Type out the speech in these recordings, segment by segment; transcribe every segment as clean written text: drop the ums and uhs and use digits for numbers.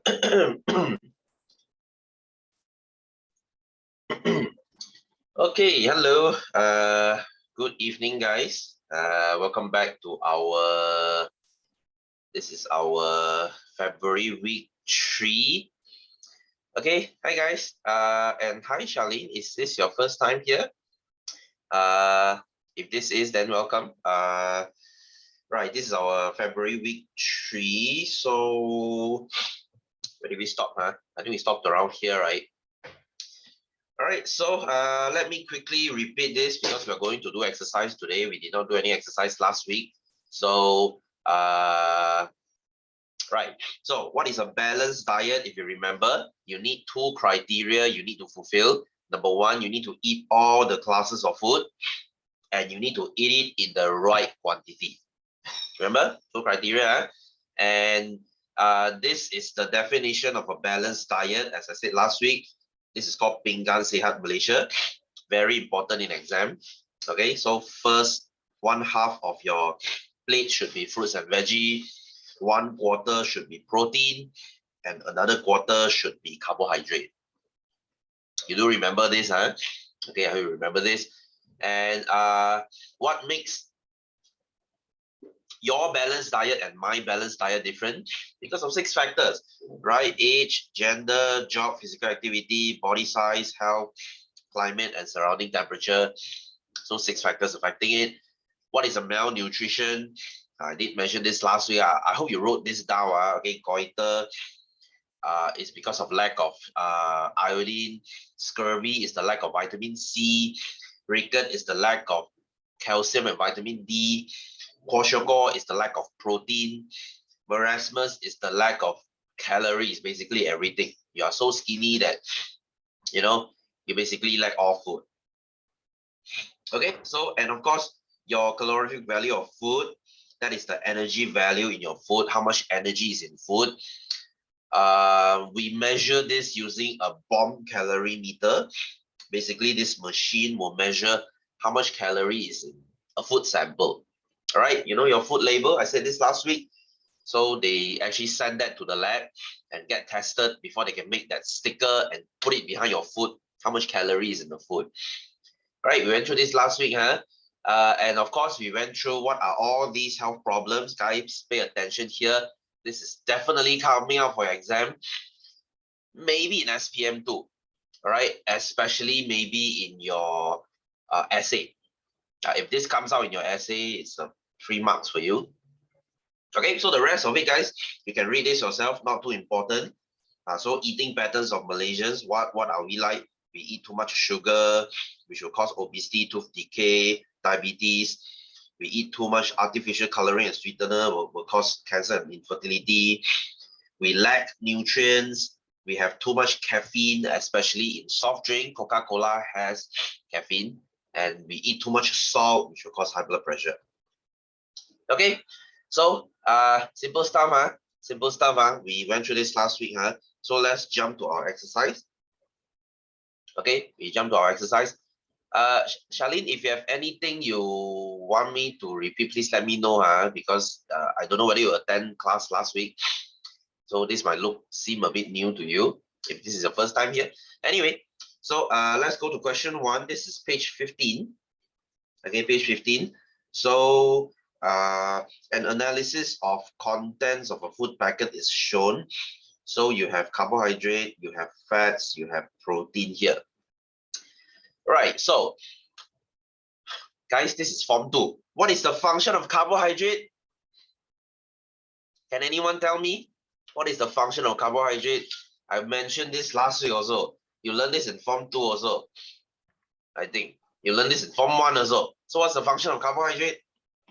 Okay, hello. Good evening, guys. Welcome back to this is our February week 3. Okay, hi guys. And hi Charlene. Is this your first time here? If this is, then welcome. Right, this is our February week 3. So where did we stop? I think we stopped around here, right? All right, so let me quickly repeat this because we're going to do exercise today. We did not do any exercise last week. So, right. So what is a balanced diet? If you remember, you need 2 criteria you need to fulfill. Number 1, you need to eat all the classes of food and you need to eat it in the right quantity. Remember, 2 criteria. And this is the definition of a balanced diet. As I said last week, this is called Pinggan Sehat Malaysia. Very important in exam. Okay, so first 1/2 of your plate should be fruits and veggie. 1/4 should be protein, and another quarter should be carbohydrate. You do remember this, huh? Okay, I hope you remember this. And what makes your balanced diet and my balanced diet different? Because of 6 factors, right? Age, gender, job, physical activity, body size, health, climate, and surrounding temperature. So 6 factors affecting it. What is a malnutrition? I did mention this last week. I hope you wrote this down. Okay, goiter is because of lack of iodine. Scurvy is the lack of vitamin C. Ricket is the lack of calcium and vitamin D. Kwashiorkor is the lack of protein. Marasmus is the lack of calories, basically everything. You are so skinny that, you know, you basically lack all food. Okay, so, and of course, your calorific value of food, that is the energy value in your food, how much energy is in food. We measure this using a bomb calorie meter. Basically, this machine will measure how much calorie is in a food sample. All right, you know your food label, I said this last week. So they actually send that to the lab and get tested before they can make that sticker and put it behind your food, how much calories in the food. All right, we went through this last week, huh? And of course, we went through what are all these health problems. Guys, pay attention here. This is definitely coming up for your exam. Maybe in SPM too, all right? Especially maybe in your essay. If this comes out in your essay, it's 3 marks for you. Okay, so the rest of it, guys, you can read this yourself, not too important. So eating patterns of Malaysians, what are we like? We eat too much sugar, which will cause obesity, tooth decay, diabetes. We eat too much artificial coloring and sweetener, will cause cancer and infertility. We lack nutrients. We have too much caffeine, especially in soft drink. Coca-Cola has caffeine. And we eat too much salt, which will cause high blood pressure. Okay, so simple stuff, huh? Simple stuff, huh? We went through this last week, huh? So let's jump to our exercise. Okay, we jump to our exercise. Charlene, if you have anything you want me to repeat, please let me know, huh? Because I don't know whether you attend class last week. So this might seem a bit new to you if this is your first time here. Anyway, so let's go to question 1. This is page 15. Okay, page 15. So an analysis of contents of a food packet is shown. So you have carbohydrate, you have fats, you have protein here. Right, so guys, this is form 2. What is the function of carbohydrate? Can anyone tell me? What is the function of carbohydrate? I mentioned this last week also. You learned this in form 2 also. I think you learned this in form 1 also. So what's the function of carbohydrate?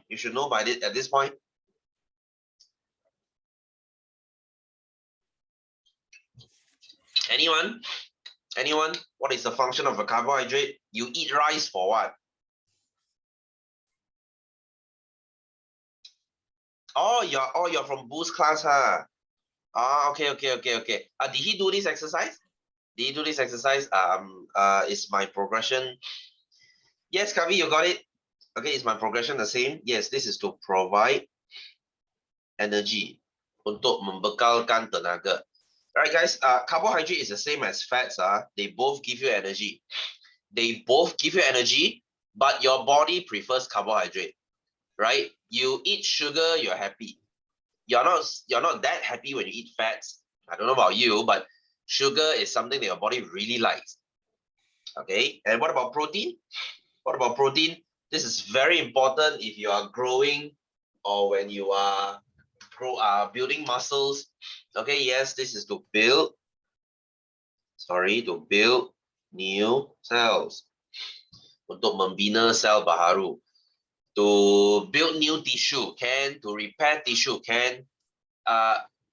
You should know by this at this point. Anyone? Anyone? What is the function of a carbohydrate? You eat rice for what? Oh, you're from Boost class, huh? Okay. Did he do this exercise? Did he do this exercise? Is my progression? Yes, Kavi, you got it. Okay, is my progression the same? Yes, this is to provide energy untuk membekalkan tenaga. All right, guys, carbohydrate is the same as fats. They both give you energy. They both give you energy, but your body prefers carbohydrate, right? You eat sugar, you're happy. You're not that happy when you eat fats. I don't know about you, but sugar is something that your body really likes. Okay, and what about protein? What about protein? This is very important if you are growing or when you are building muscles. Okay, yes, this is to build new cells. Untuk membina sel baharu. To build new tissue, to repair tissue,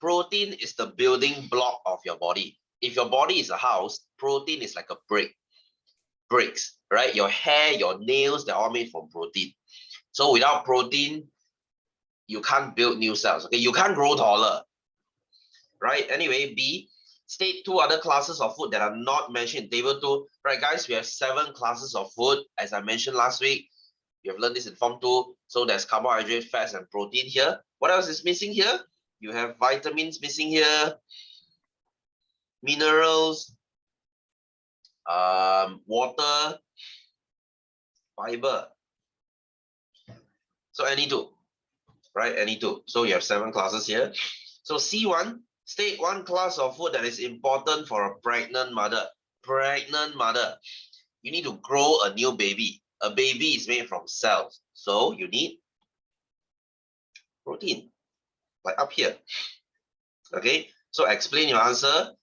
protein is the building block of your body. If your body is a house, protein is like a bricks, right? Your hair, your nails, they're all made from protein. So without protein, you can't build new cells. Okay, you can't grow taller, right? Anyway, B, state 2 other classes of food that are not mentioned in table 2. Right, guys, we have 7 classes of food, as I mentioned last week. You have learned this in Form 2. So there's carbohydrate, fats, and protein here. What else is missing here? You have vitamins missing here, minerals, water, fiber. So any 2, right? Any 2. So you have 7 classes here. So C1, state 1 class of food that is important for a pregnant mother. Pregnant mother. You need to grow a new baby. A baby is made from cells. So you need protein, like up here. Okay, so explain your answer.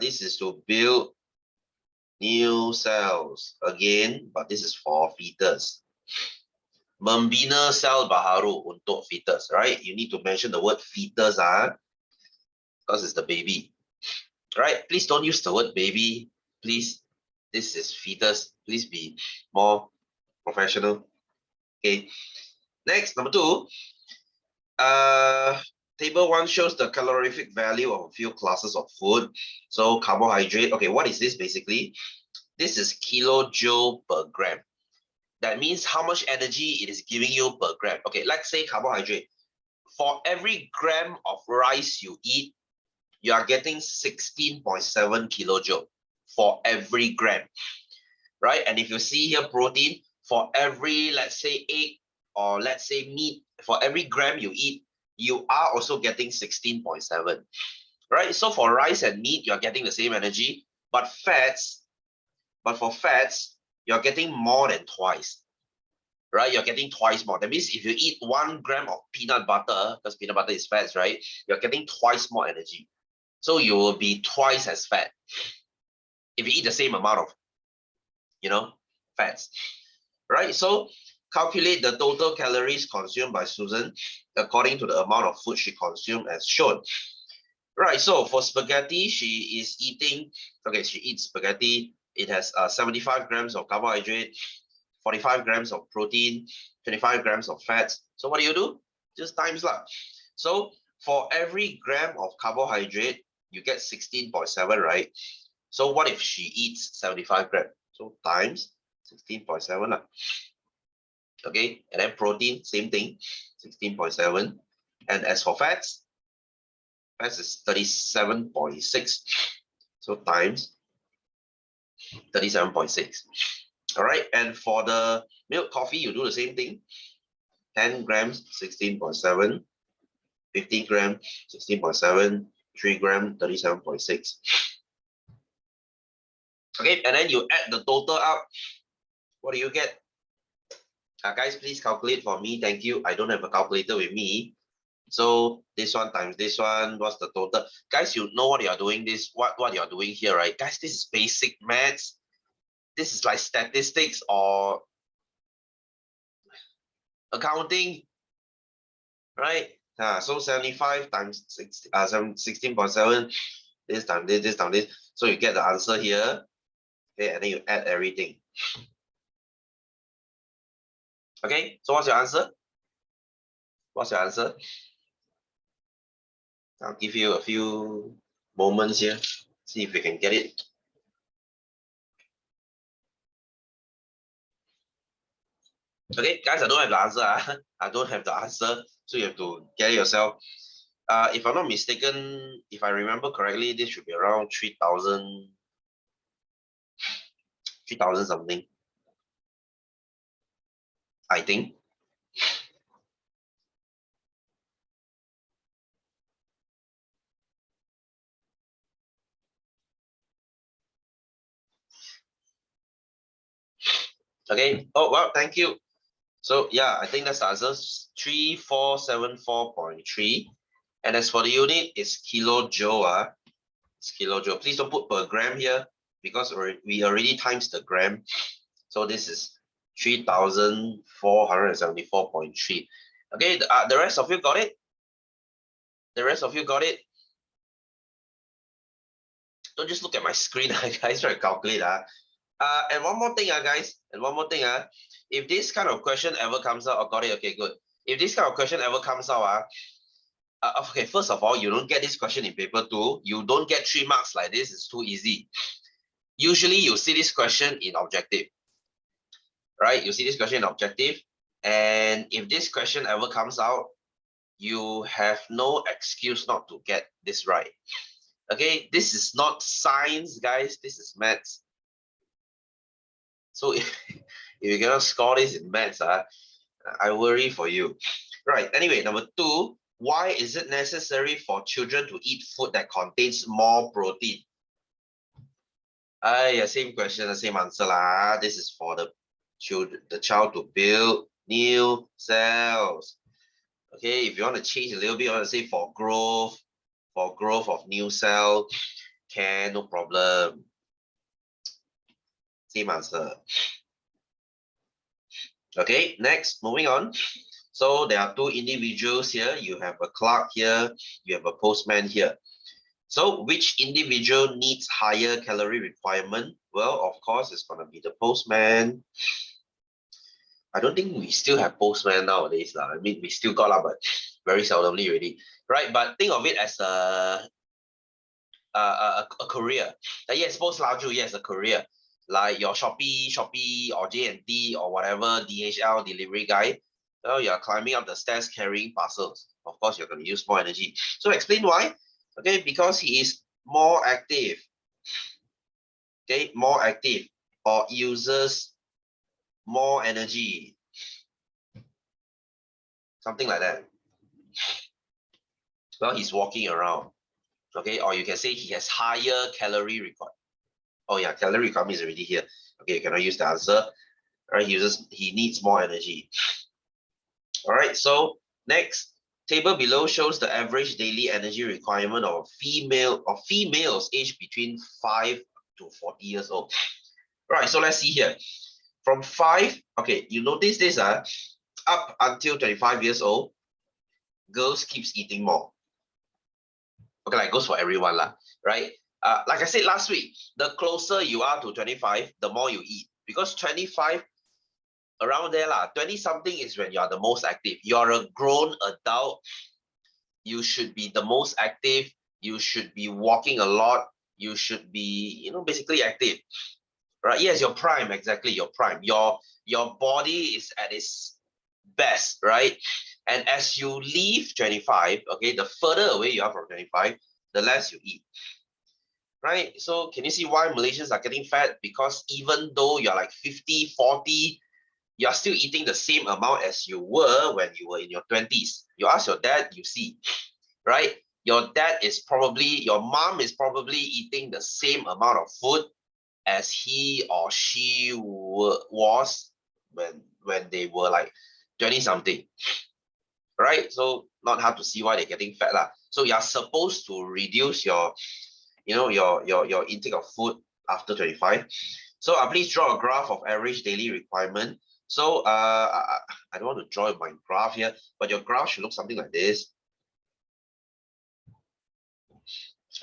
This is to build new cells again, but this is for fetus. Membina sel baharu untuk fetus, right? You need to mention the word fetus, because it's the baby, right? Please don't use the word baby. Please, this is fetus. Please be more professional. Okay. Next, number 2. Table 1 shows the calorific value of a few classes of food. So carbohydrate. Okay, what is this basically? This is kilojoule per gram. That means how much energy it is giving you per gram. Okay, let's say carbohydrate. For every gram of rice you eat, you are getting 16.7 kilojoule for every gram, right? And if you see here protein, for every, let's say, egg or let's say meat, for every gram you eat, you are also getting 16.7, right? So for rice and meat, you're getting the same energy, but for fats, you're getting more than twice, right? You're getting twice more. That means if you eat 1 gram of peanut butter, because peanut butter is fats, right? You're getting twice more energy. So you will be twice as fat if you eat the same amount of, fats, right? So calculate the total calories consumed by Susan according to the amount of food she consumed as shown. Right, so for spaghetti, she is eating, okay, she eats spaghetti. It has 75 grams of carbohydrate, 45 grams of protein, 25 grams of fats. So what do? Just times lah. So for every gram of carbohydrate, you get 16.7, right? So what if she eats 75 grams? So times 16.7 lah. Okay, and then protein, same thing, 16.7. And as for fats is 37.6. So times 37.6. All right, and for the milk coffee, you do the same thing. 10 grams, 16.7. 50 grams, 16.7. 3 grams, 37.6. Okay, and then you add the total up. What do you get? Guys, please calculate for me. Thank you. I don't have a calculator with me. So this one times this one, what's the total? Guys, you know what you are doing what you're doing here, right? Guys, this is basic maths. This is like statistics or accounting, right? So 75 times 16.7, this times this times this. So you get the answer here. Okay, and then you add everything. Okay, so what's your answer? What's your answer? I'll give you a few moments here. See if we can get it. Okay, guys, I don't have the answer. I don't have the answer. So you have to get it yourself. If I'm not mistaken, if I remember correctly, this should be around 3,000 something, I think. Okay. Oh, well, thank you. So yeah, I think that's the answer. 3474.3. And as for the unit, it's kilojoule. It's kilojoule. Please don't put per gram here because we already times the gram. So this is 3,474.3. Okay, the rest of you got it? The rest of you got it? Don't just look at my screen, guys, try to calculate. And one more thing, guys, and one more thing. If this kind of question ever comes out, oh, got it, okay, good. If this kind of question ever comes out, okay, first of all, you don't get this question in paper 2. You don't get 3 marks like this, it's too easy. Usually you see this question in objective, right? You see this question in objective, and if this question ever comes out, you have no excuse not to get this right. Okay, this is not science, guys, this is maths. So if you cannot score this in maths, I worry for you. Right, anyway, number 2, why is it necessary for children to eat food that contains more protein? Same question, the same answer lah. This is for the child to build new cells. Okay, if you want to change a little bit, you want to say for growth of new cell, can, no problem. Same answer. Okay, next, moving on. So there are 2 individuals here. You have a clerk here, you have a postman here. So which individual needs higher calorie requirement? Well, of course, it's going to be the postman. I don't think we still have postman nowadays. I mean, we still got but very seldomly already. Right, but think of it as a career. Yes, post laju, yes, a career. Like your Shopee or J&D or whatever, DHL delivery guy. Well, you're climbing up the stairs carrying parcels. Of course, you're going to use more energy. So explain why. Okay, because he is more active. Okay, more active or uses more energy. Something like that. Well, he's walking around. Okay, or you can say he has higher calorie requirement. Oh yeah, calorie requirement is already here. Okay, you cannot use the answer. All right, he needs more energy. All right, so next table below shows the average daily energy requirement of females aged between 5 to 40 years old. Right, so let's see here. From 5, okay, you notice this, up until 25 years old, girls keeps eating more. Okay, like goes for everyone lah, right? Like I said last week, the closer you are to 25, the more you eat. Because 25, around there lah, 20 something is when you are the most active. You're a grown adult. You should be the most active. You should be walking a lot. You should be, basically active. Right? Yes, your prime, exactly, your prime. Your body is at its best, right? And as you leave 25, okay, the further away you are from 25, the less you eat. Right? So can you see why Malaysians are getting fat? Because even though you're like 50, 40, you're still eating the same amount as you were when you were in your 20s. You ask your dad, you see, right? Your mom is probably eating the same amount of food as he or she was when they were like 20 something, right? So not hard to see why they're getting fat lah. So you're supposed to reduce your intake of food after 25. So please draw a graph of average daily requirement. So I don't want to draw my graph here, but your graph should look something like this.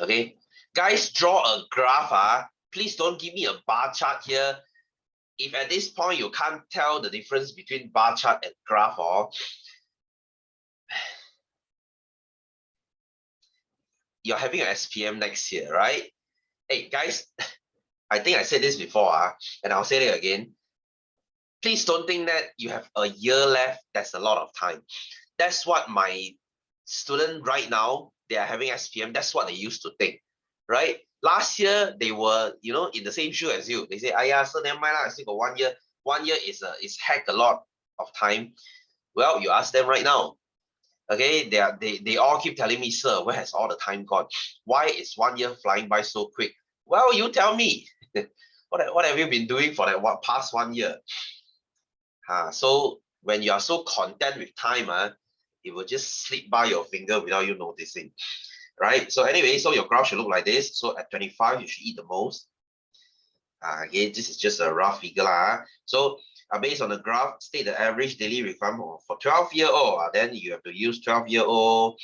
Okay, guys, draw a graph. Please don't give me a bar chart here. If at this point you can't tell the difference between bar chart and graph, you're having an SPM next year, right? Hey guys, I think I said this before, and I'll say it again. Please don't think that you have a year left. That's a lot of time. That's what my students right now, they are having SPM. That's what they used to think, right? Last year, they were, in the same shoe as you. They say, so never mind, I still got 1 year. 1 year is heck a lot of time. Well, you ask them right now. Okay, they all keep telling me, sir, where has all the time gone? Why is 1 year flying by so quick? Well, you tell me. What have you been doing for that past 1 year? So when you are so content with time, it will just slip by your finger without you noticing, right? So anyway, so your graph should look like this. So at 25, you should eat the most. Again, this is just a rough figure. So based on the graph, state the average daily requirement for 12-year-old. Then you have to use 12-year-old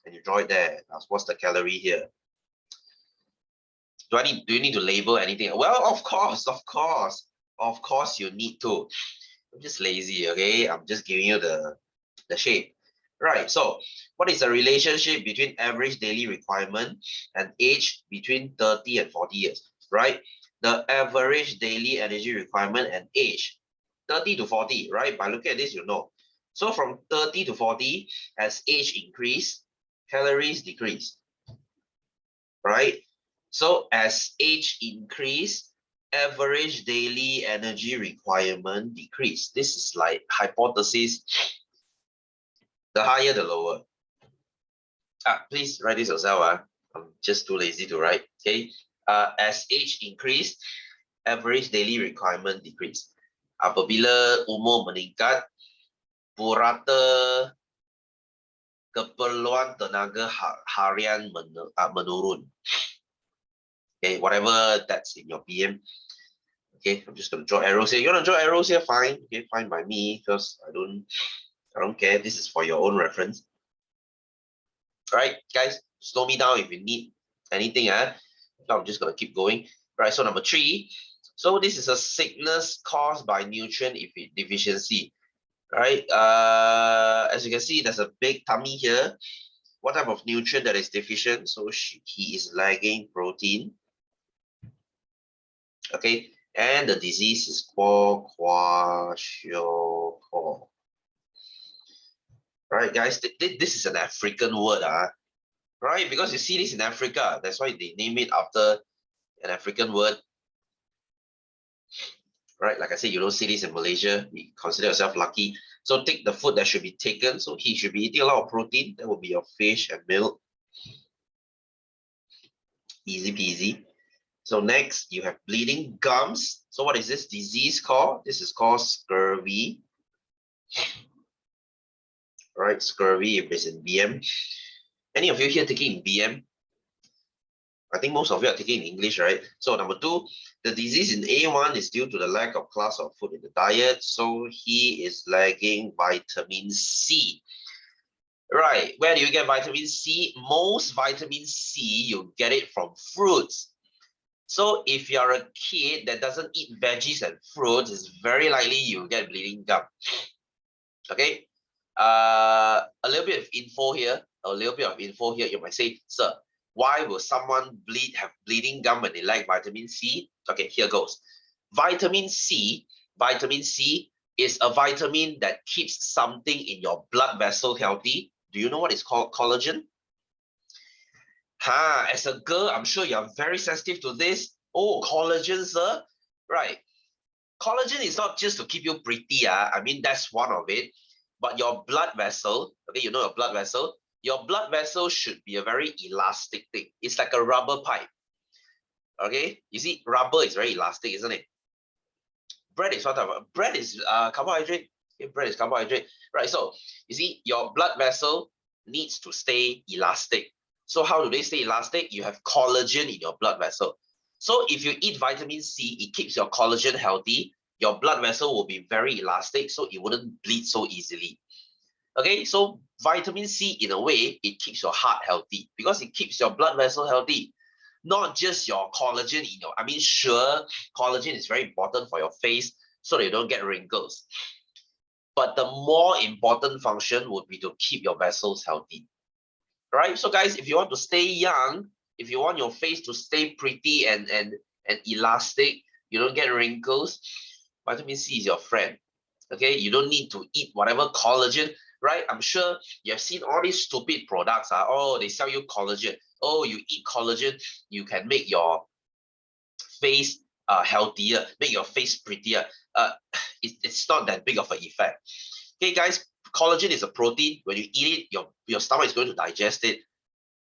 and you draw it there. What's the calorie here? Do you need to label anything? Well, of course you need to. I'm just lazy, okay? I'm just giving you the shape. Right, so what is the relationship between average daily requirement and age between 30 and 40 years, right? The average daily energy requirement and age, 30 to 40, right? By looking at this, you know. So from 30 to 40, as age increase, calories decrease, right? So as age increase, average daily energy requirement decrease. This is like hypothesis. The higher, the lower. Please write this yourself. I'm just too lazy to write. Okay. As age increase, average daily requirement decrease. Apabila umur meningkat, purata keperluan tenaga harian menurun. Okay, whatever that's in your PM. Okay, I'm just gonna draw arrows here. You wanna draw arrows here? Fine. Okay, fine by me, because I don't care. This is for your own reference. All right, guys, slow me down if you need anything. Now I'm just gonna keep going. All right, so number 3. So this is a sickness caused by nutrient deficiency. Right? As you can see, there's a big tummy here. What type of nutrient that is deficient? So he is lacking protein. Okay, and the disease is kwashiorkor. Right, guys, this is an African word, right? Because you see this in Africa, that's why they name it after an African word. Right, like I said, you don't see this in Malaysia. You consider yourself lucky. So take the food that should be taken. So he should be eating a lot of protein. That will be your fish and milk. Easy peasy. So next, you have bleeding gums. So what is this disease called? This is called scurvy. Right, scurvy if it's in BM. Any of you here taking BM? I think most of you are taking in English, right? So number 2, the disease in A1 is due to the lack of class of food in the diet. So he is lacking vitamin C. Right, where do you get vitamin C? Most vitamin C, you get it from fruits. So if you're a kid that doesn't eat veggies and fruits, it's very likely you get bleeding gum. Okay, a little bit of info here. You might say, sir, why will someone have bleeding gum when they lack vitamin C? Okay, here goes. Vitamin C is a vitamin that keeps something in your blood vessel healthy. Do you know what is called collagen? As a girl, I'm sure you're very sensitive to this. Oh, collagen, sir. Right. Collagen is not just to keep you pretty. I mean, that's one of it. But your blood vessel, okay, you know your blood vessel should be a very elastic thing. It's like a rubber pipe. Okay, you see, rubber is very elastic, isn't it? Bread is what type of bread is carbohydrate. Okay, bread is carbohydrate. Right. So you see, your blood vessel needs to stay elastic. So how do they stay elastic? You have collagen in your blood vessel. So if you eat vitamin C, it keeps your collagen healthy. Your blood vessel will be very elastic, so it wouldn't bleed so easily. Okay, so vitamin C, in a way, it keeps your heart healthy because it keeps your blood vessel healthy. Not just your collagen in your, I mean, sure, collagen is very important for your face so that you don't get wrinkles. But the more important function would be to keep your vessels healthy. Right? So guys, if you want to stay young, if you want your face to stay pretty and elastic, you don't get wrinkles, vitamin C is your friend. Okay, you don't need to eat whatever collagen. right? I'm sure you have seen all these stupid products. Oh, they sell you collagen. Oh, you eat collagen, you can make your face healthier, make your face prettier. Uh, it's not that big of an effect. Okay, guys, collagen is a protein. When you eat it, your stomach is going to digest it.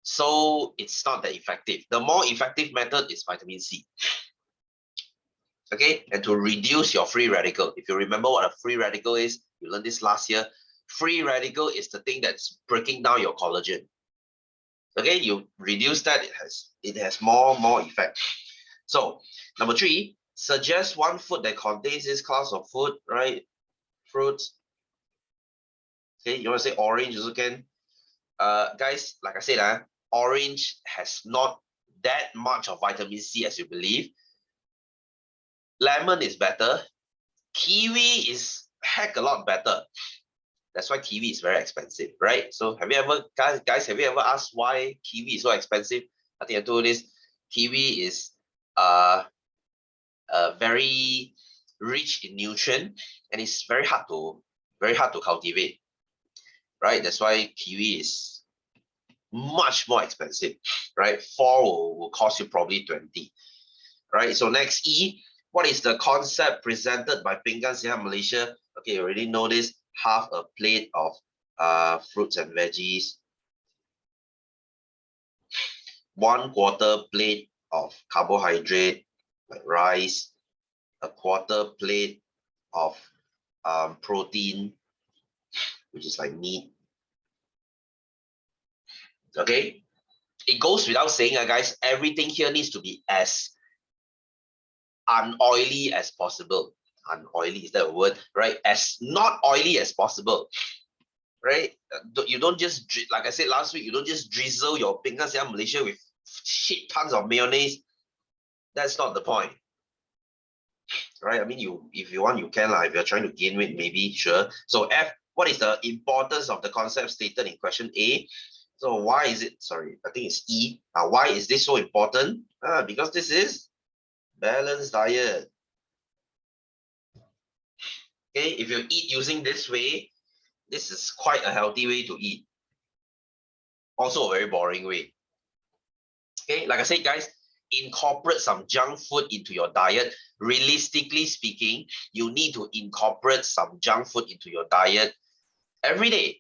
So it's not that effective. The more effective method is vitamin C. Okay, and to reduce your free radical. If you remember what a free radical is, you learned this last year. Free radical is the thing that's breaking down your collagen. Okay, you reduce that, it has more effect. So number 3, suggest one food that contains this class of food, right? Fruits. Okay, you want to say orange also can. Guys, like I said, orange has not that much of vitamin C as you believe. Lemon is better. Kiwi is heck a lot better. That's why kiwi is very expensive, right? So have you ever, guys, have you ever asked why kiwi is so expensive? I think I told you this. Kiwi is very rich in nutrient, and it's very hard to cultivate, right? That's why kiwi is much more expensive, right? 4 will cost you probably 20, right? So next, E, what is the concept presented by Pinggan Sihat Malaysia? Okay, you already know this. Half a plate of fruits and veggies, 1/4 plate of carbohydrate like rice, a 1/4 plate of protein, which is like meat. Okay, it goes without saying, guys, everything here needs to be as unoily as possible. Unoily, is that a word? Right? As not oily as possible. Right? You don't just, like I said last week, you don't just drizzle your Pinggan Sihat Malaysia with shit tons of mayonnaise. That's not the point. Right? I mean, if you want, you can. If you're trying to gain weight, maybe, sure. So F, what is the importance of the concept stated in question A? So why is it, sorry, I think it's E. Why is this so important? Because this is balanced diet. Okay, if you eat using this way, this is quite a healthy way to eat. Also a very boring way. Okay, like I said, guys, incorporate some junk food into your diet. Realistically speaking, you need to incorporate some junk food into your diet every day,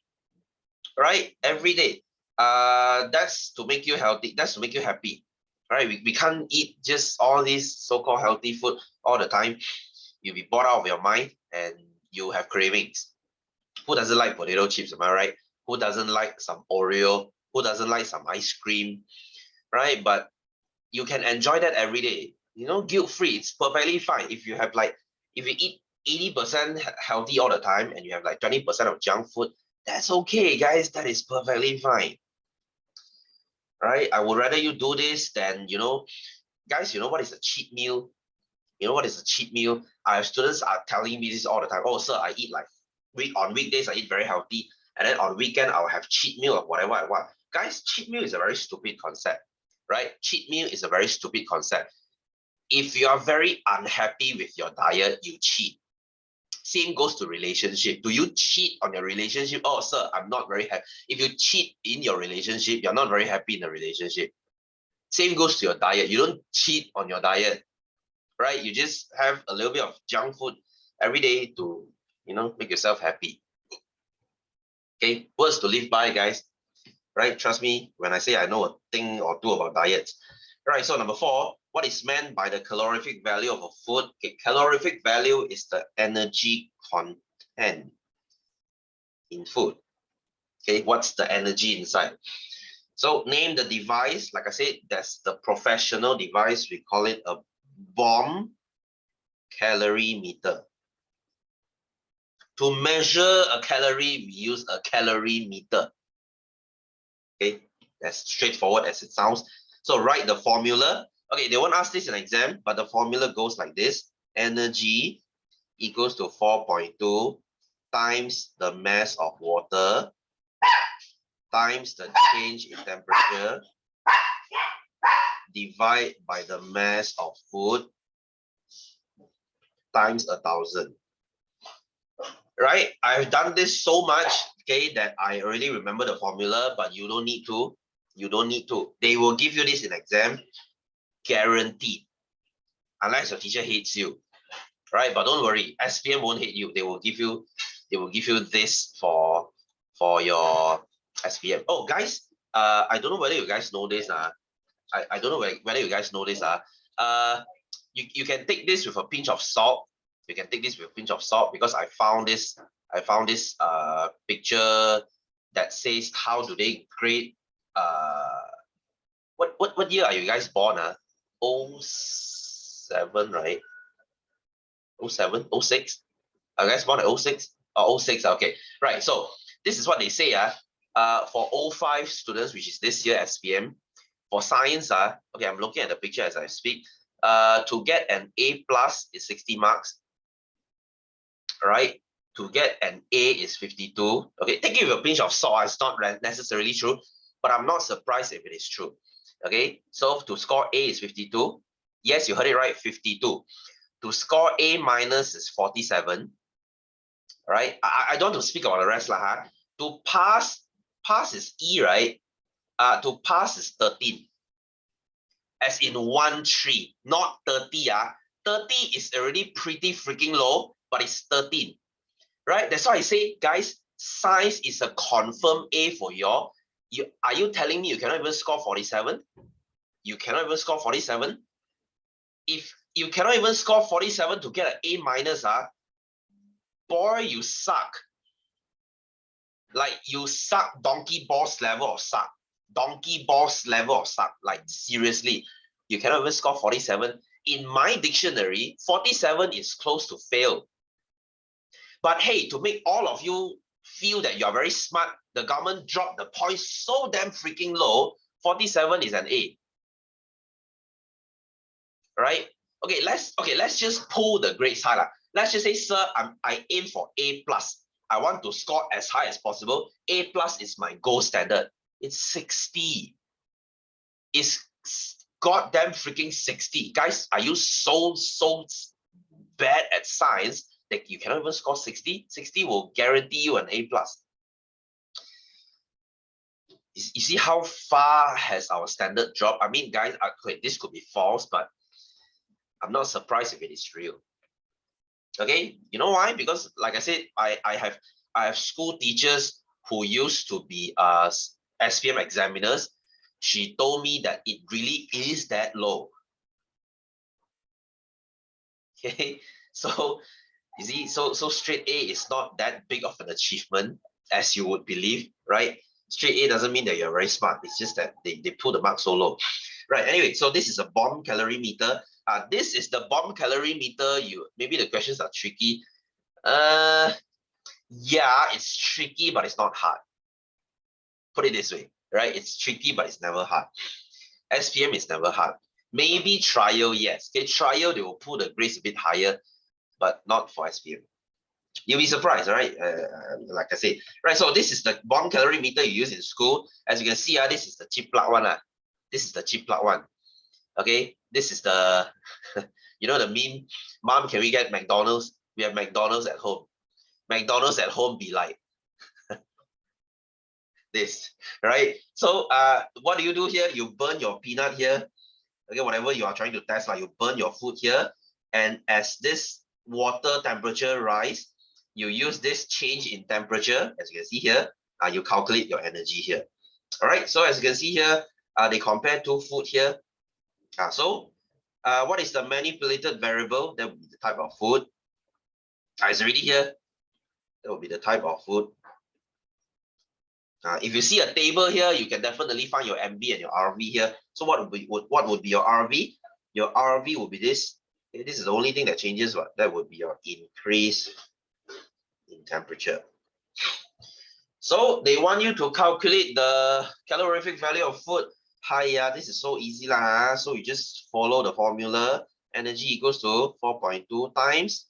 right? Every day. That's to make you healthy. That's to make you happy, right? We can't eat just all these so-called healthy food all the time. You'll be bored out of your mind and you have cravings. Who doesn't like potato chips, am I right? Who doesn't like some Oreo? Who doesn't like some ice cream, right? But you can enjoy that every day. You know, guilt-free. It's perfectly fine. If you have if you eat 80% healthy all the time and you have like 20% of junk food, that's okay, guys. That is perfectly fine. Right? I would rather you do this than, guys, you know what is a cheat meal? You know what is a cheat meal? I have students are telling me this all the time. Oh, sir, I eat on weekdays, I eat very healthy. And then on weekend, I'll have cheat meal of whatever I want. Guys, cheat meal is a very stupid concept, right? Cheat meal is a very stupid concept. If you are very unhappy with your diet, you cheat. Same goes to relationship. Do you cheat on your relationship? Oh, sir, I'm not very happy. If you cheat in your relationship, you're not very happy in the relationship. Same goes to your diet. You don't cheat on your diet, right? You just have a little bit of junk food every day to, make yourself happy. Okay, words to live by, guys. Right? Trust me when I say I know a thing or two about diets. Right, so number 4, what is meant by the calorific value of a food? Okay, calorific value is the energy content in food. Okay, what's the energy inside? So name the device. Like I said, that's the professional device. We call it a bomb calorimeter. To measure a calorie, we use a calorimeter. Okay, as straightforward as it sounds. So write the formula. Okay, they won't ask this in exam, but the formula goes like this. Energy equals to 4.2 times the mass of water times the change in temperature divide by the mass of food times 1,000. Right? I've done this so much. okay, that I already remember the formula, but you don't need to. You don't need to. They will give you this in exam, guaranteed. Unless your teacher hates you, right? But don't worry, SPM won't hate you. They will give you this for your SPM. Oh, guys, I don't know whether you guys know this. I don't know whether you guys know this. You can take this with a pinch of salt. You can take this with a pinch of salt because I found this picture that says how do they grade what year are you guys born? 07, right? 07, 06? Are you guys born at 06? Oh, 06, okay. Right, so this is what they say. For 05 students, which is this year SPM, for science, okay, I'm looking at the picture as I speak. To get an A plus is 60 marks. Right? To get an A is 52. Okay, take it with a pinch of salt. It's not necessarily true, but I'm not surprised if it is true. Okay, so to score A is 52. Yes, you heard it right, 52. To score A minus is 47. Right? I don't want to speak about the rest. To pass is E, right? To pass is 13. As in 13, not 30. 30 is already pretty freaking low, but it's 13. Right? That's why I say, guys, science is a confirmed A for y'all. Are you telling me you cannot even score 47? You cannot even score 47? If you cannot even score 47 to get an A minus, boy, you suck. Like you suck, donkey balls level of suck. Donkey balls level of suck. Like seriously, you cannot even score 47. In my dictionary, 47 is close to fail. But hey, to make all of you feel that you're very smart, the government dropped the points so damn freaking low. 47 is an A. Right? Okay, let's just pull the grades high. Let's just say, sir, I aim for A plus. I want to score as high as possible. A plus is my gold standard. It's 60. It's goddamn freaking 60. Guys, are you so bad at science that you cannot even score 60? 60 will guarantee you an A plus. You see how far has our standard dropped? I mean, guys, okay, this could be false, but I'm not surprised if it is real. Okay, you know why? Because like I said, I have school teachers who used to be SPM examiners. She told me that it really is that low. Okay, so you see, so straight A is not that big of an achievement as you would believe, right? Straight A doesn't mean that you're very smart. It's just that they put the mark so low. Right, anyway, so this is a bomb calorie meter. This is the bomb calorie meter. Maybe the questions are tricky. Yeah, it's tricky, but it's not hard. Put it this way, right? It's tricky, but it's never hard. SPM is never hard. Maybe trial, yes. Okay, trial, they will pull the grades a bit higher, but not for SPM. You'll be surprised, right? Like I said, right? So this is the bomb calorie meter you use in school. As you can see, this is the cheap plug one. This is the cheap plug one. Okay, this is the, you know the meme, Mom, can we get McDonald's? We have McDonald's at home. McDonald's at home be like this, right? So what do you do here? You burn your peanut here. Okay, whatever you are trying to test, you burn your food here. And as this water temperature rise, you use this change in temperature, as you can see here, you calculate your energy here. All right, so as you can see here, they compare two food here. So what is the manipulated variable? That would be the type of food. It's already here. That would be the type of food. If you see a table here, you can definitely find your MV and your RV here. So what would be your RV? Your RV would be this. This is the only thing that changes. That would be your increase in temperature. So they want you to calculate the calorific value of food. Hiya, this is so easy lah. So you just follow the formula. Energy equals to 4.2 times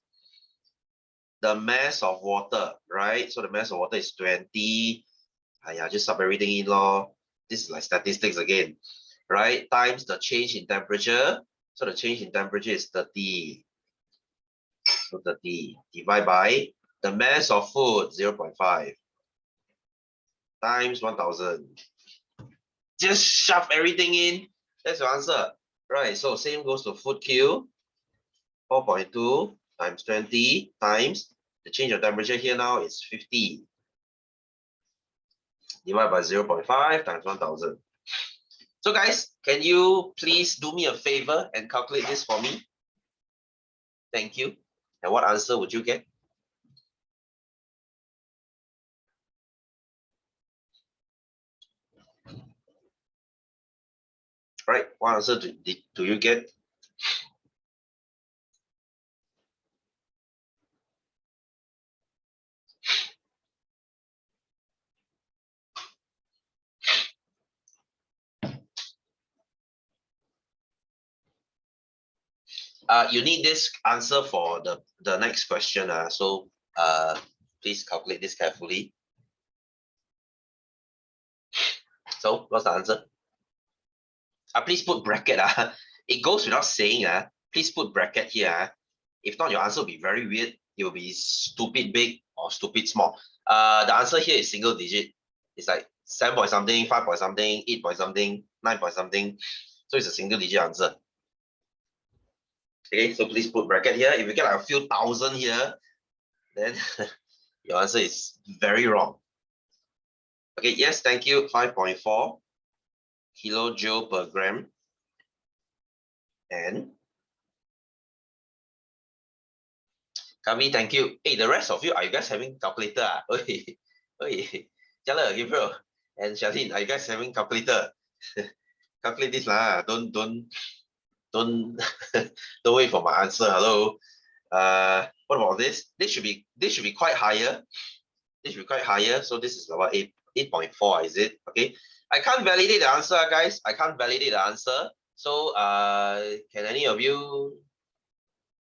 the mass of water, right? So the mass of water is 20. Hiya, just sub everything in law. This is like statistics again, right? Times the change in temperature. So the change in temperature is 30. So 30 divided by the mass of food, 0.5. times 1000. Just shove everything in. That's your answer. Right, so same goes to food Q. 4.2 times 20 times the change of temperature here now is 50. Divided by 0.5 times 1000. So guys, can you please do me a favor and calculate this for me? Thank you. And what answer would you get? Right, what answer do you get? You need this answer for the next question. So please calculate this carefully. So what's the answer? Please put bracket. It goes without saying. Please put bracket here. If not, your answer will be very weird. It will be stupid big or stupid small. The answer here is single digit. It's like 7 point something, 5 point something, 8 point something, 9 point something. So it's a single digit answer. Okay, so please put bracket here. If you get like a few thousand here, then your answer is very wrong. Okay, yes, thank you. 5.4 kilojoule per gram. And Kavi, thank you. Hey, the rest of you, are you guys having calculator? Oi, Jala, Gabriel, and Charlene, are you guys having calculator? Calculate this lah. Don't don't wait for my answer. Hello. What about this? This should be quite higher. This should be quite higher. So this is about 8.4, is it? Okay. I can't validate the answer, guys. I can't validate the answer. So can any of you,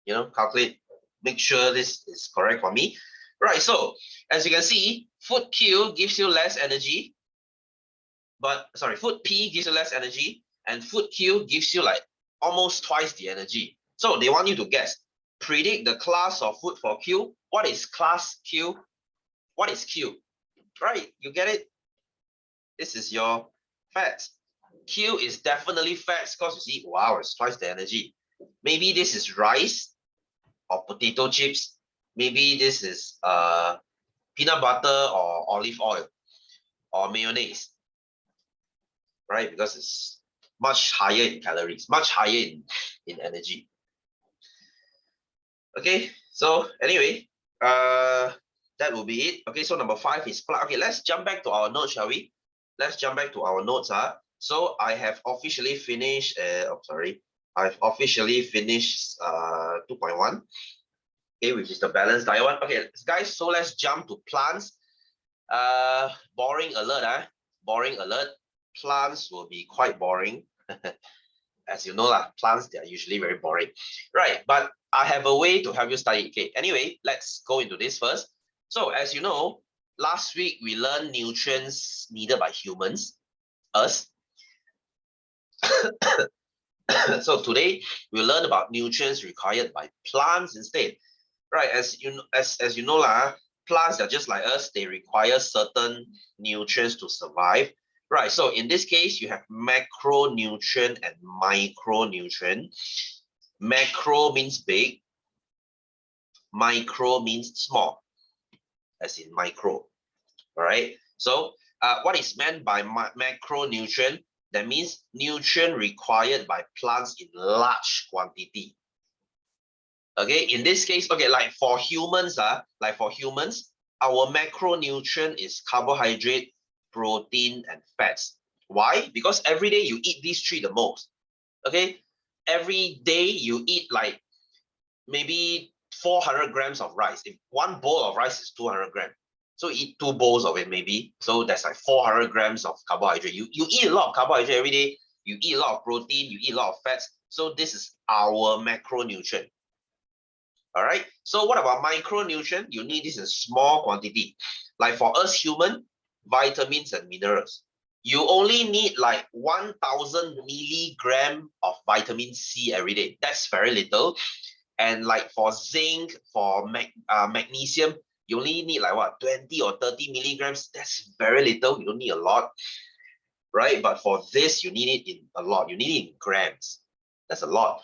calculate, make sure this is correct for me? Right. So as you can see, food Q gives you less energy, but sorry, food P gives you less energy, and food Q gives you like almost twice the energy. So they want you to guess, predict the class of food for Q. What is class Q? What is Q? Right, you get it? This is your fats. Q is definitely fats because you see, wow, it's twice the energy. Maybe this is rice or potato chips. Maybe this is peanut butter or olive oil or mayonnaise, right? Because it's much higher in calories, much higher in energy. Okay, so anyway, that will be it. Okay, so number 5 is plug. Okay, let's jump back to our notes, shall we? Let's jump back to our notes. So I have officially finished. I've officially finished 2.1. Okay, which is the balanced diet one. Okay, guys. So let's jump to plants. Boring alert. Boring alert. Plants will be quite boring. As you know, plants, they are usually very boring. Right, but I have a way to help you study. Okay, anyway, let's go into this first. So as you know, last week we learned nutrients needed by humans, us. So today we learn about nutrients required by plants instead. Right, as you know, plants are just like us, they require certain nutrients to survive. Right, so in this case, you have macronutrient and micronutrient. Macro means big, micro means small, as in micro. All right, so what is meant by macronutrient? That means nutrient required by plants in large quantity. Okay, in this case, okay, like for humans, our macronutrient is carbohydrate, protein, and fats. Why? Because every day you eat these 3 the most. Okay, every day you eat like maybe 400 grams of rice. If one bowl of rice is 200 grams, so eat 2 bowls of it maybe. So that's like 400 grams of carbohydrate. You eat a lot of carbohydrate every day. You eat a lot of protein. You eat a lot of fats. So this is our macronutrient. All right. So what about micronutrient? You need this in small quantity. Like for us human, vitamins and minerals. You only need like 1000 milligram of vitamin C every day. That's very little. And like for zinc, for magnesium, you only need like what, 20 or 30 milligrams. That's very little. You don't need a lot, right? But for this, you need it in a lot. You need it in grams. That's a lot.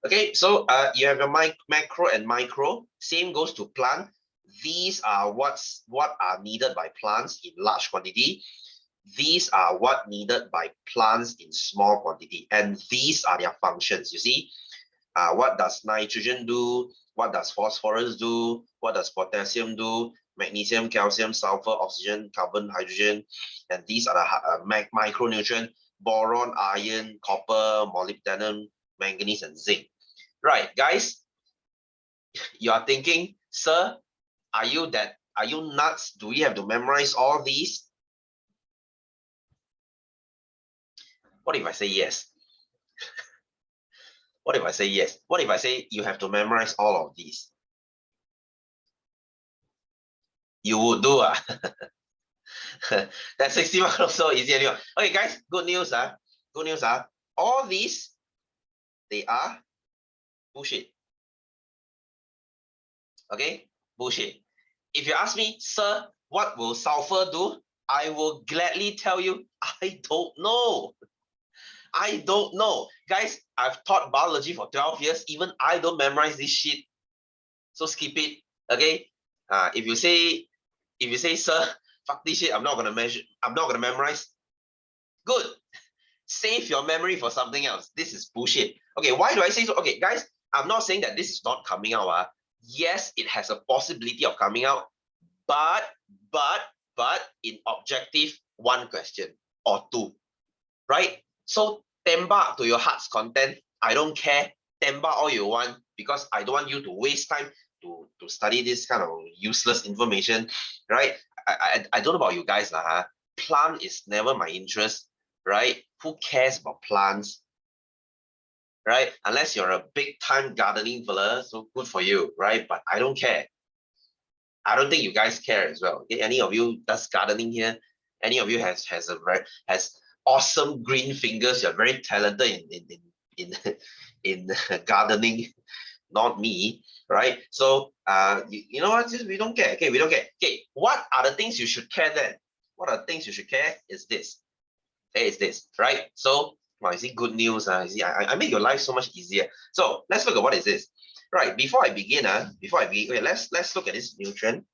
Okay, so you have your macro and micro. Same goes to plant. These are what are needed by plants in large quantity. These are what needed by plants in small quantity, and these are their functions. You see, what does nitrogen do? What does phosphorus do? What does potassium do? Magnesium, calcium, sulfur, oxygen, carbon, hydrogen, and these are the micronutrients: boron, iron, copper, molybdenum, manganese, and zinc. Right, guys, you are thinking, sir, are you nuts? Do we have to memorize all these? What if I say yes? What if I say yes? What if I say you have to memorize all of these? You would do that 60 marks also easy anyway. Okay, guys, good news. Good news. All these, they are bullshit. Okay, bullshit. If you ask me, sir, what will sulfur do? I will gladly tell you, I don't know. I don't know. Guys, I've taught biology for 12 years. Even I don't memorize this shit. So skip it. Okay. If you say, sir, fuck this shit, I'm not gonna memorize. Good. Save your memory for something else. This is bullshit. Okay, why do I say so? Okay, guys, I'm not saying that this is not coming out. Yes, it has a possibility of coming out, but in objective, one question or two, right? So tembak to your heart's content. I don't care. Tembak all you want, because I don't want you to waste time to study this kind of useless information, right? I don't know about you guys lah. Plant is never my interest, right? Who cares about plants, right? Unless you're a big time gardening fella, so good for you, right? But I don't care. I don't think you guys care as well. Okay? Any of you does gardening here? Any of you has awesome green fingers? You're very talented in gardening. Not me, right? So you know what? Just, we don't care. Okay, we don't care. Okay, what are the things you should care then? What are the things you should care? Is this? Okay, is this, right? So, well, is it good news? You see, I make your life so much easier. So let's look at what is this. Right, before I begin, okay, let's look at this nutrient.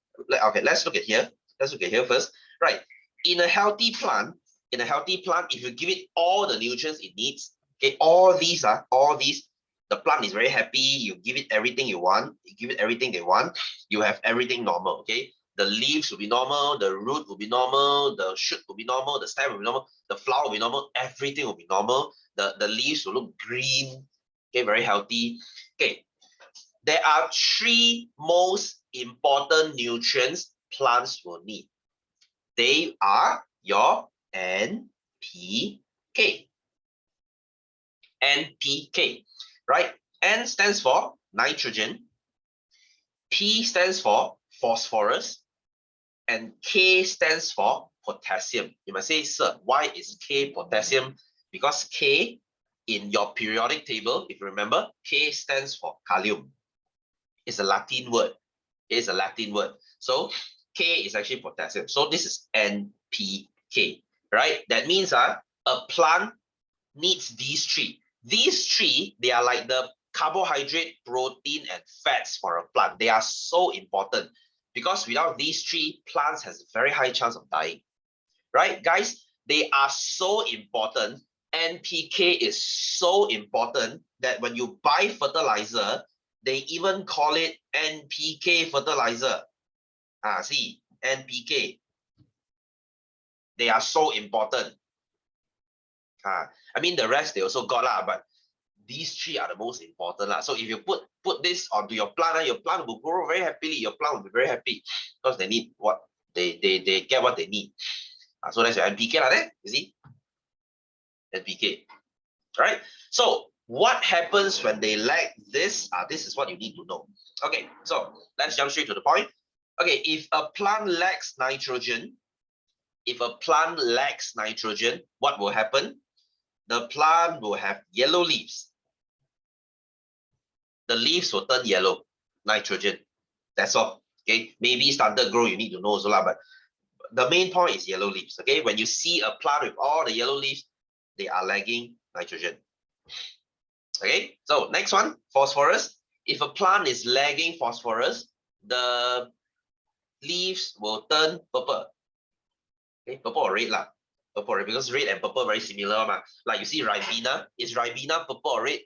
Okay, let's look at here. Let's look at here first. Right, in a healthy plant, if you give it all the nutrients it needs, okay, all these, the plant is very happy. You give it everything you want. You give it everything they want. You have everything normal. Okay, the leaves will be normal. The root will be normal. The shoot will be normal. The stem will be normal. The flower will be normal. Everything will be normal. The leaves will look green. Okay, very healthy. Okay, there are three most important nutrients plants will need. They are your NPK. NPK, right? N stands for nitrogen, P stands for phosphorus, and K stands for potassium. You might say, sir, why is K potassium? Because K in your periodic table, if you remember, K stands for kalium. It's a Latin word. It's a Latin word. So K is actually potassium. So this is NPK, right? That means a plant needs these three. These three, they are like the carbohydrate, protein, and fats for a plant. They are so important because without these three, plants has a very high chance of dying, right? Guys, they are so important. NPK is so important that when you buy fertilizer, they even call it NPK fertilizer. See, NPK. They are so important. I mean, the rest they also got lah, but these three are the most important lah. So if you put this onto your plant will grow very happily. Your plant will be very happy because they need what they get what they need. So that's your NPK lah. There, you see, NPK, right? So what happens when they lack this? This is what you need to know. Okay, so let's jump straight to the point. Okay, if a plant lacks nitrogen, what will happen? The plant will have yellow leaves. The leaves will turn yellow, nitrogen. That's all. Okay, maybe stunted growth you need to know also lah, but the main point is yellow leaves. Okay, when you see a plant with all the yellow leaves, they are lagging nitrogen. Okay, so next one, phosphorus. If a plant is lagging phosphorus, the leaves will turn purple. Okay, purple or red lah. Purple or red, because red and purple very similar ma. Like you see Ribena, is Ribena purple or red?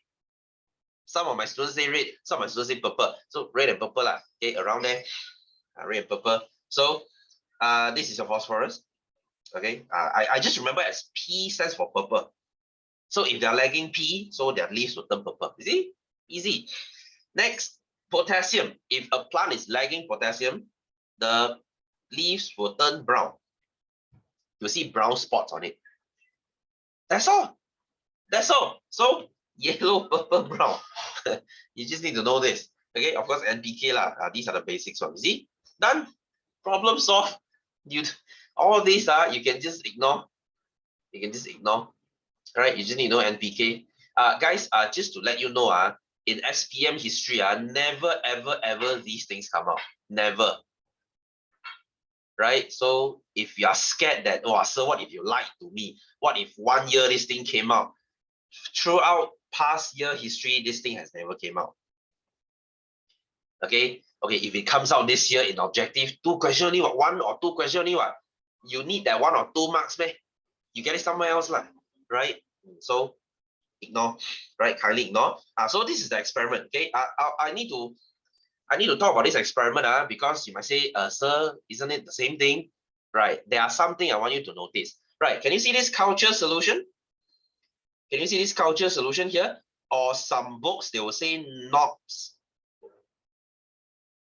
Some of my students say red, some of my students say purple. So red and purple lah. Okay, around there, red and purple. So this is your phosphorus. Okay, I just remember as P stands for purple. So if they're lagging P, so their leaves will turn purple. You see? Easy. Next, potassium. If a plant is lagging potassium, the leaves will turn brown. You see brown spots on it. That's all. That's all. So yellow, purple, brown. You just need to know this. Okay, of course, NPK lah. These are the basics one. See? Done. Problem solved. All these you can just ignore. You can just ignore. All right, you just need to know NPK. Guys, just to let you know, in SPM history, never, ever, ever these things come out. Never. Right? So if you are scared that, oh, sir, what if you lied to me? What if 1 year this thing came out? Throughout past year history, this thing has never came out. Okay? Okay, if it comes out this year in objective, 2 questions only, what? 1 or 2 questions only, what? You need that 1 or 2 marks, man. You get it somewhere else, lah. Right? So ignore, right? Kindly ignore. So this is the experiment. Okay, I need to talk about this experiment because you might say, sir, isn't it the same thing? Right? There are something I want you to notice. Right? Can you see this culture solution? Can you see this culture solution here? Or some books they will say NOPS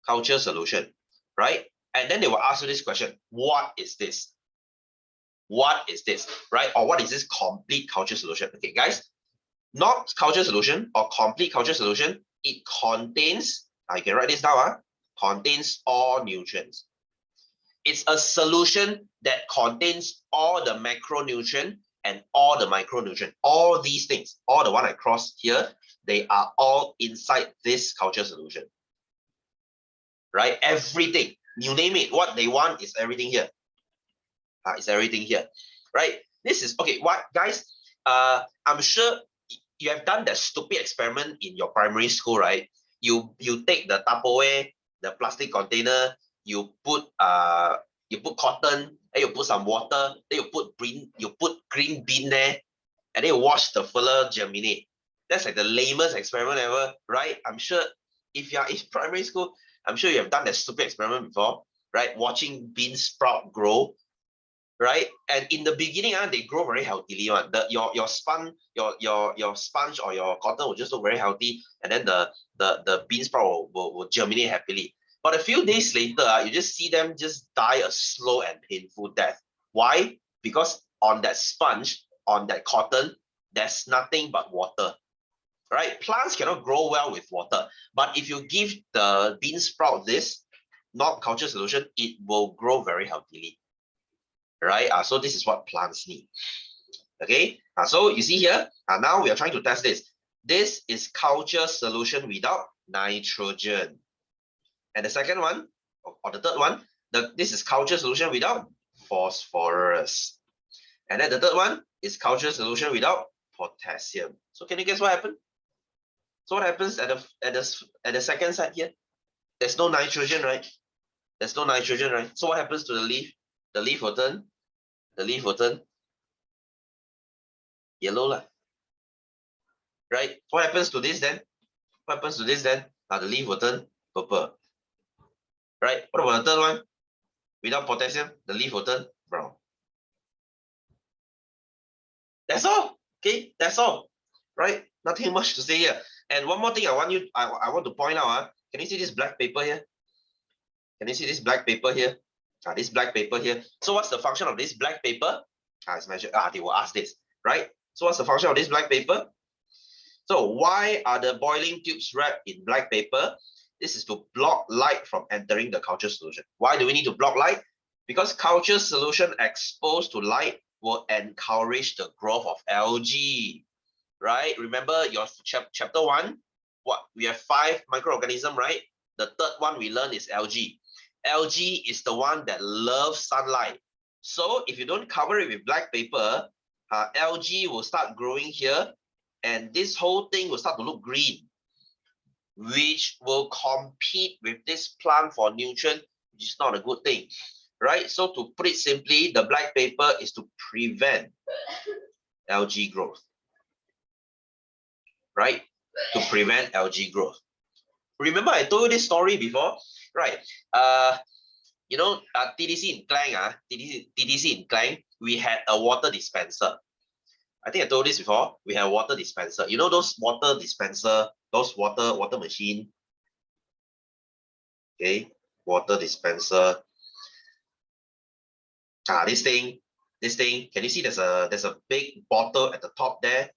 culture solution, right? And then they will ask you this question: what is this? What is this, right? Or what is this complete culture solution? Okay, guys, not culture solution or complete culture solution, it contains, I can write this down, contains all nutrients. It's a solution that contains all the macronutrient and all the micronutrient. All these things, all the one I crossed here, they are all inside this culture solution. Right? Everything, you name it, what they want is everything here. It's everything here, right? This is okay. What, guys? I'm sure you have done that stupid experiment in your primary school, right? You take the Tupperware, the plastic container, you put cotton, and you put some water, then you put green bean there, and then you watch the fella germinate. That's like the lamest experiment ever, right? I'm sure if you are in primary school, I'm sure you have done that stupid experiment before, right? Watching beans sprout grow. Right, and in the beginning, they grow very healthily. Your sponge or your cotton will just look very healthy, and then the bean sprout will germinate happily. But a few days later, you just see them just die a slow and painful death. Why? Because on that sponge, on that cotton, there's nothing but water. Right? Plants cannot grow well with water. But if you give the bean sprout this not culture solution, it will grow very healthily. Right? So this is what plants need. Okay, so you see here, now we are trying to test this. This is culture solution without nitrogen. And the second one, or the third one, this is culture solution without phosphorus. And then the third one is culture solution without potassium. So can you guess what happened? So what happens at the second side here? There's no nitrogen, right? There's no nitrogen, right? So what happens to the leaf? The leaf will turn yellow lah. Right? What happens to this then? What happens to this then? The leaf will turn purple. Right? What about the third one? Without potassium, the leaf will turn brown. That's all. Okay, that's all. Right? Nothing much to say here. And one more thing I want to point out. Can you see this black paper here? Can you see this black paper here? This black paper here. So what's the function of this black paper? As mentioned, they will ask this, right? So what's the function of this black paper? So why are the boiling tubes wrapped in black paper? This is to block light from entering the culture solution. Why do we need to block light? Because culture solution exposed to light will encourage the growth of algae, right? Remember your chapter 1? What? We have 5 microorganisms, right? The third one we learn is algae. Algae is the one that loves sunlight. So if you don't cover it with black paper, algae will start growing here, and this whole thing will start to look green, which will compete with this plant for nutrient, which is not a good thing, right? So to put it simply, the black paper is to prevent algae growth, right? To prevent algae growth. Remember I told you this story before, right? You know, TDC in Klang, TDC in Klang, we had a water dispenser. I think I told this before. We have a water dispenser. You know those water dispenser, those water machine. Okay, water dispenser. This thing. Can you see there's a big bottle at the top there?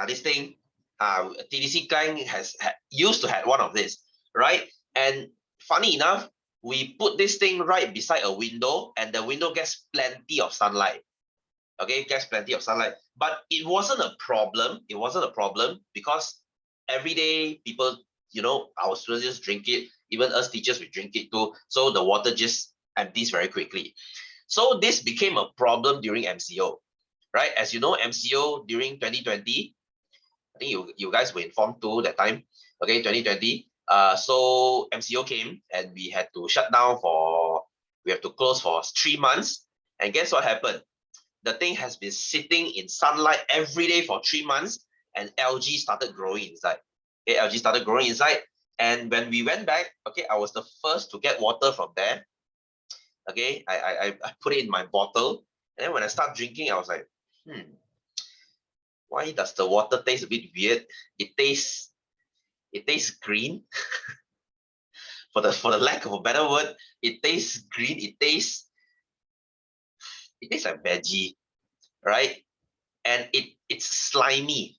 This thing. TDC Klang used to have one of this, right? And funny enough, we put this thing right beside a window, and the window gets plenty of sunlight. Okay, gets plenty of sunlight, but it wasn't a problem. It wasn't a problem because every day people, you know, our students just drink it. Even us teachers, we drink it too. So the water just empties very quickly. So this became a problem during MCO, right? As you know, MCO during 2020, I think you guys were informed too that time. Okay, 2020. So MCO came and we had to shut down we have to close for 3 months. And guess what happened? The thing has been sitting in sunlight every day for 3 months, and algae started growing inside. Okay, algae started growing inside. And when we went back, okay, I was the first to get water from there. Okay, I put it in my bottle. And then when I start drinking, I was like, why does the water taste a bit weird? It tastes green. for the lack of a better word, it tastes green. It tastes like veggie, right? And it's slimy.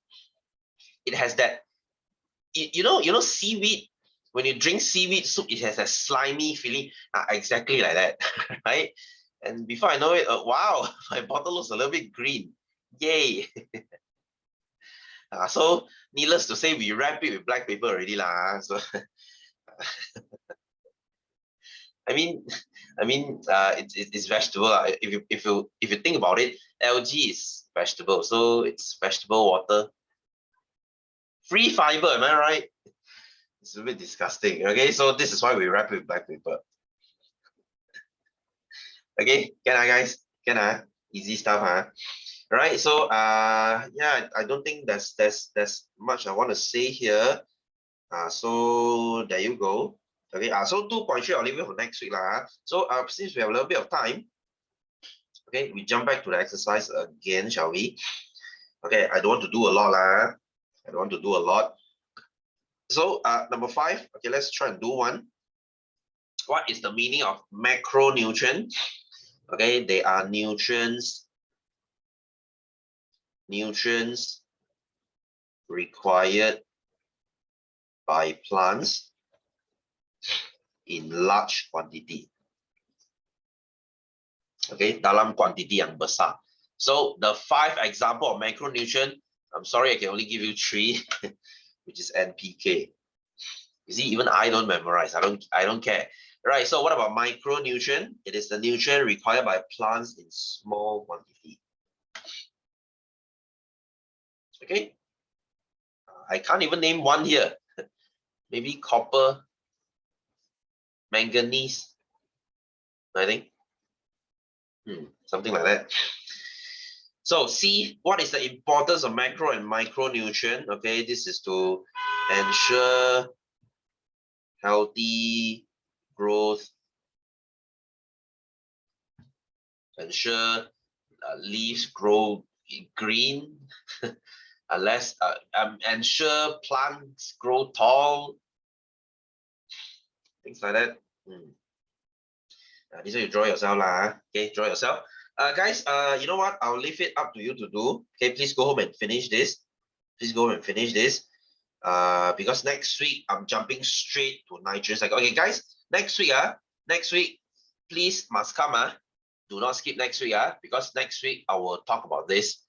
It has that, you know seaweed. When you drink seaweed soup, it has a slimy feeling, exactly like that, right? And before I know it, wow, my bottle looks a little bit green. Yay! So needless to say, we wrap it with black paper already lah. So I mean, it's vegetable. If you think about it, algae is vegetable, so it's vegetable water, free fiber. Am I right? It's a bit disgusting. Okay, so this is why we wrap it with black paper. Okay, can guys? Can easy stuff, huh? Right. So yeah, I don't think there's much I want to say here. So there you go. Okay. So 2.3 I'll leave it for next week lah. So since we have a little bit of time, okay, we jump back to the exercise again, shall we? Okay, I don't want to do a lot lah. I don't want to do a lot. So number 5, okay, let's try and do one. What is the meaning of macronutrient? Okay, they are nutrients required by plants in large quantity. Okay, dalam quantity yang besar. So the 5 example of macronutrient, I'm sorry, I can only give you 3, which is NPK. You see, even I don't memorize. I don't care. Right. So what about micronutrient? It is the nutrient required by plants in small quantity. Okay. I can't even name one here. Maybe copper, manganese, I think. Something like that. So see, what is the importance of macro and micronutrient? Okay, this is to ensure healthy growth, ensure leaves grow green, ensure plants grow tall, things like that. This one you draw yourself lah. Okay, draw yourself. Guys, you know what? I'll leave it up to you to do. Okay, please go home and finish this. Please go home and finish this. Because next week I'm jumping straight to nitrogen cycle. Okay, guys, next week, please must come. Do not skip next week. Because next week I will talk about this.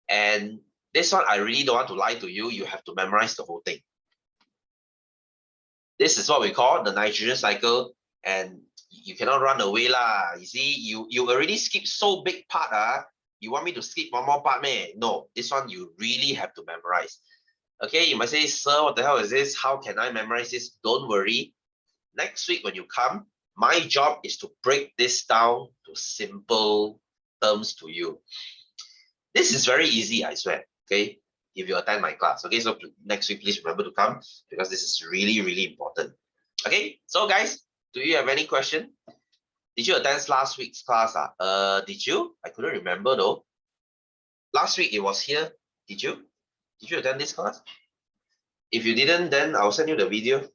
And this one I really don't want to lie to you. You have to memorize the whole thing. This is what we call the nitrogen cycle, and you cannot run away lah. You see, you already skipped so big part. You want me to skip one more part, man? No, this one you really have to memorize. Okay, you might say, sir, what the hell is this? How can I memorize this? Don't worry. Next week when you come, my job is to break this down to simple terms to you. This is very easy, I swear. Okay, if you attend my class. Okay, so next week, please remember to come because this is really, really important. Okay, so guys, do you have any question? Did you attend last week's class? Did you? I couldn't remember though. Last week it was here. Did you? Did you attend this class? If you didn't, then I'll send you the video.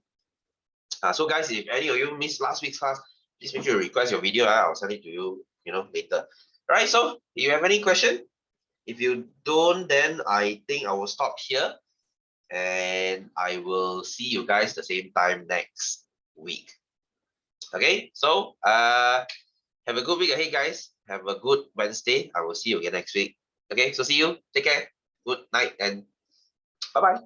So guys, if any of you missed last week's class, please make sure you request your video. I'll send it to you, later. All right, so do you have any question? If you don't, then I think I will stop here and I will see you guys the same time next week. Okay, so have a good week ahead, guys. Have a good Wednesday. I will see you again next week. Okay, so see you. Take care. Good night and bye-bye.